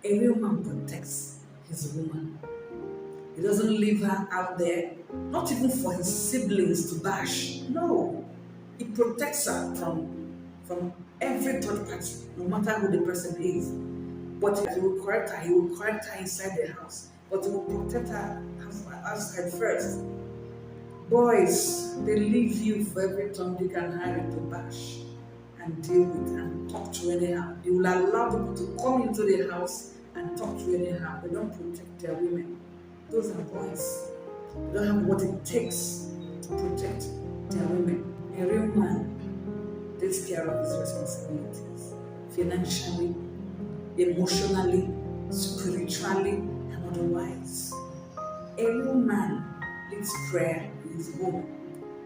A real man protects his woman. He doesn't leave her out there, not even for his siblings to bash. No. He protects her from every third party, no matter who the person is. But he will correct her, he will correct her inside the house. But he will protect her outside first. Boys, they leave you for every tongue they can hire to bash and deal with and talk to anyhow. They will allow people to come into the house and talk to anyhow. They don't protect their women. Those are boys. They don't have what it takes to protect their women. A real man takes care of his responsibilities financially, emotionally, spiritually, and otherwise. A real man leads prayer in his home,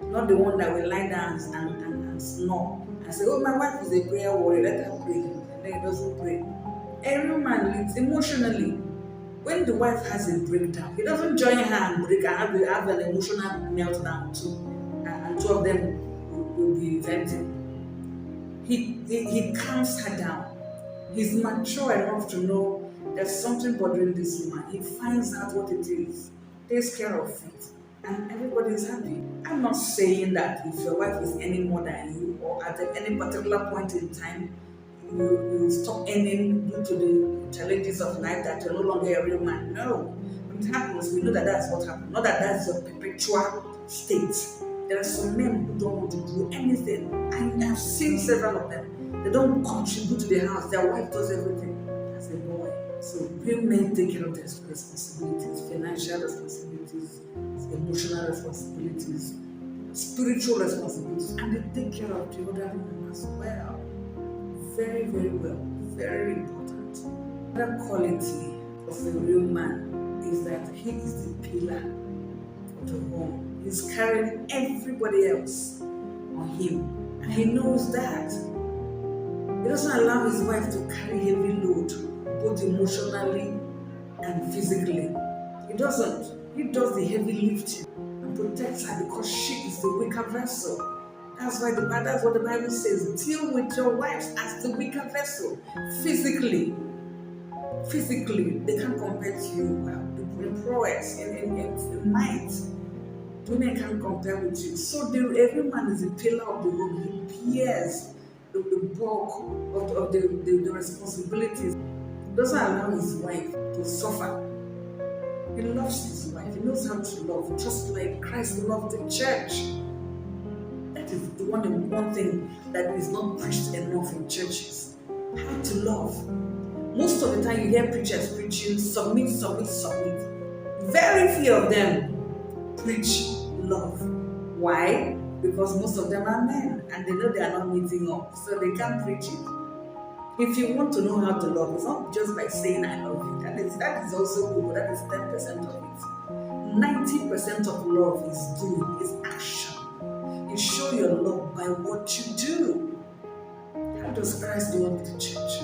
not the one that will lie down and snore and say, "Oh, my wife is a prayer warrior, let her pray," and then he doesn't pray. A real man leads emotionally. When the wife has a breakdown, he doesn't join her and break and have an emotional meltdown too, and two of them will be venting. He calms her down. He's mature enough to know there's something bothering this woman. He finds out what it is, takes care of it, and everybody is happy. I'm not saying that if your wife is earning more than you, or at any particular point in time, you stop earning due to the challenges of life, that you're no longer a real man. No. When it happens, we know that that's what happened. Not that that's your perpetual state. There are some men who don't want to do anything. I've seen several of them. They don't contribute to the house. Their wife does everything. As a boy. So real men take care of their responsibilities, financial responsibilities, emotional responsibilities, spiritual responsibilities, and they take care of the other women as well. Very, very well. Very important. Another quality of a real man is that he is the pillar of the home. He's carrying everybody else on him. And he knows that. He doesn't allow his wife to carry heavy load, both emotionally and physically. He doesn't. He does the heavy lifting and protects her because she is the weaker vessel. That's what the Bible says. Deal with your wives as the weaker vessel. Physically, they can't compare to you. Well, in prowess, in might, women can't compare with you. So every man is a pillar of the home. He bears the bulk of the responsibilities. He doesn't allow his wife to suffer. He loves his wife. He knows how to love, just like Christ loved the church. That is the one thing that is not preached enough in churches. How to love. Most of the time you hear preachers preaching submit. Very few of them preach love. Why? Because most of them are men and they know they are not meeting up, so they can't preach it. If you want to know how to love, it's not just by saying I love you. That is also good, but that is 10% of it. 90% of love is action. You show your love by what you do. How does Christ love the church?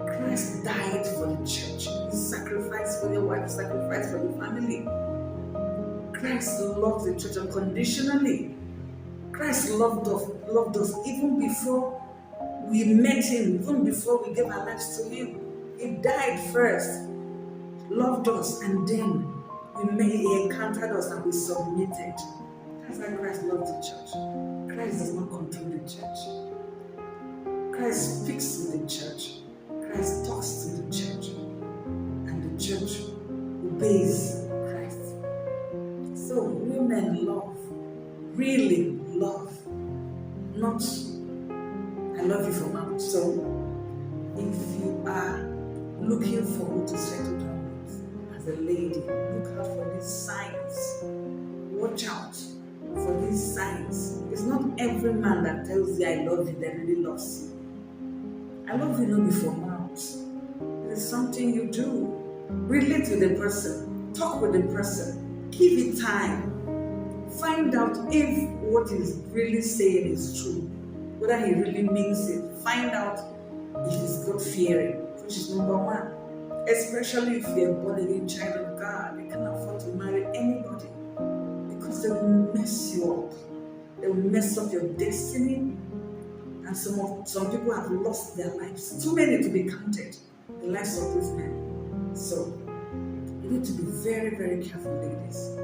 Christ died for the church. He sacrificed for your wife, sacrificed for the family. Christ loved the church unconditionally. Christ loved us even before we met him, even before we gave our lives to him. He died first, loved us, and then he encountered us and we submitted. That's why Christ loved the church. Christ does not control the church. Christ speaks to the church. Christ talks to the church. And the church obeys Christ. So women love, really love, not I love you from out. So if you are looking for who to settle down with as a lady, look out for these signs. Watch out for these signs. It's not every man that tells you I love you that really loves you. I love you not before mouth. It is something you do. Relate with the person. Talk with the person. Give it time. Find out if what he's really saying is true. Whether he really means it. Find out if he's God-fearing, which is number one. Especially if you're a born-again child of God. You can't afford to marry anybody because they will mess you up. They will mess up your destiny. And some people have lost their lives. Too many to be counted. less of these men. So you need to be very, very careful, ladies.